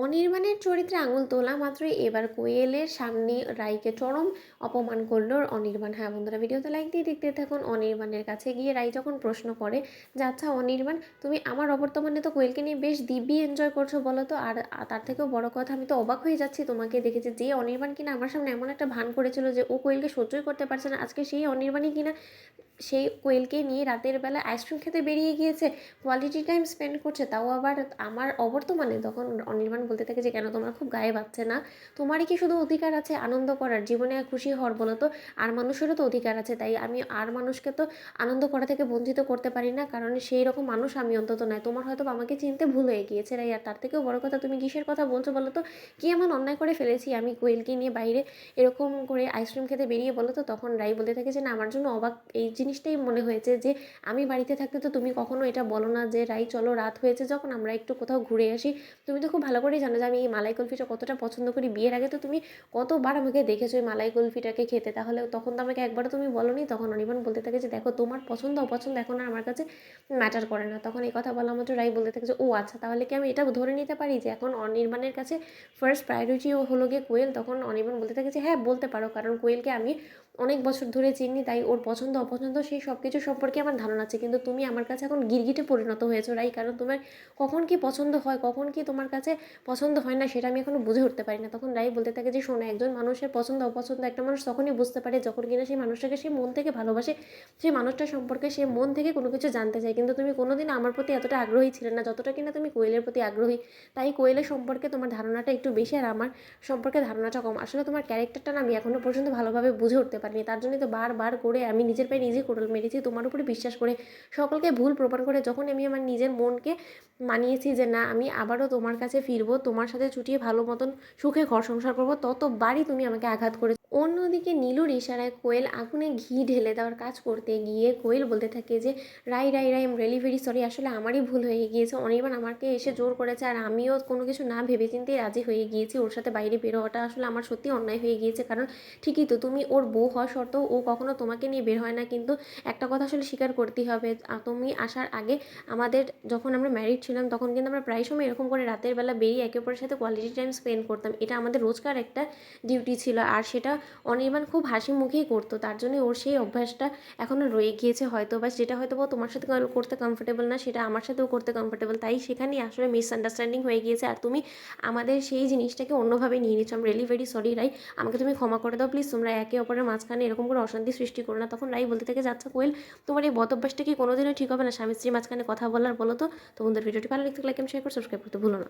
অনির্বাণের চরিত্রে আঙুল তোলা মাত্রই এবার কোয়েলের সামনে রাইকে চরম অপমান করলো অনির্বাণ। হ্যাঁ বন্ধুরা, ভিডিওতে লাইক দিয়ে দেখতে থাকুন। অনির্বাণের কাছে গিয়ে রাই যখন প্রশ্ন করে যে আচ্ছা অনির্বাণ, তুমি আমার অবর্তমানে তো কোয়েলকে নিয়ে বেশ দিব্যি এনজয় করছো বলো তো, আর তার থেকেও বড় কথা, আমি তো অবাক হয়ে যাচ্ছি তোমাকে দেখেছি। যে অনির্বাণ কিনা আমার সামনে এমন একটা ভান করেছিল যে ও কোয়েলকে সহ্যই করতে পারছে না, আজকে সেই অনির্বাণই কিনা সেই কোয়েলকে নিয়ে রাতের বেলা আইসক্রিম খেতে বেরিয়ে গিয়েছে, কোয়ালিটি টাইম স্পেন্ড করছে, তাও আবার আমার অবর্তমানে। তখন অনির্বাণ বলতে থাকে যে কেন তোমার খুব গায়ে বাজছে না? তোমারই কি শুধু অধিকার আছে আনন্দ করার, জীবনে খুশি হওয়ার বলো তো? আর মানুষেরও তো অধিকার আছে, তাই আমি আর মানুষকে তো আনন্দ করা থেকে বঞ্চিত করতে পারি না, কারণ সেই রকম মানুষ আমি অন্তত নয়। তোমার হয়তো আমাকে চিনতে ভুল হয়ে গিয়েছে রাই। আর তার থেকেও বড় কথা, তুমি কিসের কথা বলছো বলো তো? কি এমন অন্যায় করে ফেলেছি আমি কোয়েলকে নিয়ে বাইরে এরকম করে আইসক্রিম খেতে বেরিয়ে বলো তো? তখন রাই বলতে থাকে যে না, আমার জন্য অবাক এই জিনিসটাই মনে হয়েছে যে আমি বাড়িতে থাকতে তো তুমি কখনো এটা বলো না যে রাই চলো রাত হয়েছে যখন আমরা একটু কোথাও ঘুরে আসি। তুমি তো খুব ভালো করেই জানো যে আমি এই মালাই কুলফিটা কতটা পছন্দ করি। বিয়ের আগে তো তুমি কতবার আমাকে দেখেছো এই মালাই কুলফিটাকে খেতে, তাহলে তখন তো আমাকে একবারও তুমি বলোনি। তখন অনির্বাণ বলতে থাকে যে দেখো, তোমার পছন্দ অপছন্দ এখন আর আমার কাছে ম্যাটার করে না। তখন এই কথা বলা মাত্র রাই বলতে থাকে যে ও আচ্ছা, তাহলে কি আমি এটা ধরে নিতে পারি যে এখন অনির্বাণের কাছে ফার্স্ট প্রায়োরিটি হলো গিয়ে কোয়েল? তখন অনির্বাণ বলতে থাকে যে হ্যাঁ বলতে পারো, কারণ কোয়েলকে আমি অনেক বছর ধরে চিনি, তাই ওর পছন্দ অপছন্দ সেই সব কিছু সম্পর্কে আমার ধারণা আছে। কিন্তু তুমি আমার কাছে এখন গিরগিটে পরিণত হয়েছো রাই, কারণ তোমার কখন কি পছন্দ হয় কখন কি তোমার কাছে পছন্দ হয় না সেটা আমি এখনো বুঝে উঠতে পারি না। তখন রাই বলতে থাকে যে শোনো, একজন মানুষের পছন্দ অপছন্দ একটা মানুষ তখনই বুঝতে পারে যখন কিনা সেই মানুষটাকে সে মন থেকে ভালোবাসে, সেই মানুষটা সম্পর্কে সে মন থেকে কোনো কিছু জানতে চায়। কিন্তু তুমি কোনোদিন আমার প্রতি এতটা আগ্রহী ছিলে না যতটা কিনা তুমি কোয়েলের প্রতি আগ্রহী। তাই কোয়েলের সম্পর্কে তোমার ধারণাটা একটু বেশি আর আমার সম্পর্কে ধারণাটা কম। আসলে তোমার ক্যারেক্টারটা না আমি এখনো পর্যন্ত ভালোভাবে বুঝে উঠতে পারিনি, তার জন্যই তো বারবার করে আমি নিজের পায়ে নিজে কোড়াল মেরেছি তোমার উপরে বিশ্বাস করে, সকলকে ভুল প্রমাণ করে। যখন আমি আমার নিজের মনকে মানিয়েছি যে না, আমি আবারও তোমার কাছে ফিরবো, তোমার সাথে চুটিয়ে ভালো মতন সুখে ঘর সংসার করবো, ততবারই তুমি আমাকে আঘাত করে। অন্যদিকে নীলুর ইশারায় কোয়েল আগুনে ঘি ঢেলে দেওয়ার কাজ করতে গিয়ে কোয়েল বলতে থাকে যে রাই রাই রাই, এম রিয়েলি ভেরি সরি, আসলে আমারই ভুল হয়ে গিয়েছে। অনির্বাণ আমাকে এসে জোর করেছে আর আমিও কোনো কিছু না ভেবে চিন্তেই রাজি হয়ে গিয়েছি। ওর সাথে বাইরে বের হওয়াটা আসলে আমার সত্যি অন্যায় হয়ে গিয়েছে, কারণ ঠিকই তো, তুমি ওর বউ হওয়া সত্ত্বেও ও কখনো তোমাকে নিয়ে বের হয় না। কিন্তু একটা কথা আসলে স্বীকার করতেই হবে, তুমি আসার আগে আমাদের যখন আমরা ম্যারিড ছিলাম তখন কিন্তু আমরা প্রায় সময় এরকম করে রাতের বেলা বেরিয়ে একে অপরের সাথে কোয়ালিটি টাইম স্পেন্ড করতাম। এটা আমাদের রোজকার একটা ডিউটি ছিল, আর সেটা অনির্বাণ খুব হাসি মুখেই করতো। তার জন্য ওর সেই অভ্যাসটা এখনও রয়ে গিয়েছে হয়তো বা, যেটা হয়তো বা তোমার সাথে করতে কমফোর্টেবল না সেটা আমার সাথেও করতে কমফোর্টেবল, তাই সেখানেই আসলে মিসআন্ডারস্ট্যান্ডিং হয়ে গিয়েছে আর তুমি আমাদের সেই জিনিসটাকে অন্যভাবে নিয়ে নিচ্ছ। আম রিয়েলি ভেরি সরি রাই, আমাকে তুমি ক্ষমা করে দাও প্লিজ, তোমরা একে অপরের মাঝখানে এরকম করে অশান্তি সৃষ্টি করো না। তখন রাই বলতে থাকে যে আচ্ছা কোয়েল, তোমার এই বদ অভ্যাসটা কি কোনোদিনও ঠিক হবে না স্বামী স্ত্রীর মাঝখানে কথা বলার, বলো তো? তোমাদের ভিডিওটি ভালো লাগলে লাইক এন্ড শেয়ার করে সাবস্ক্রাইব করতে ভুলো না।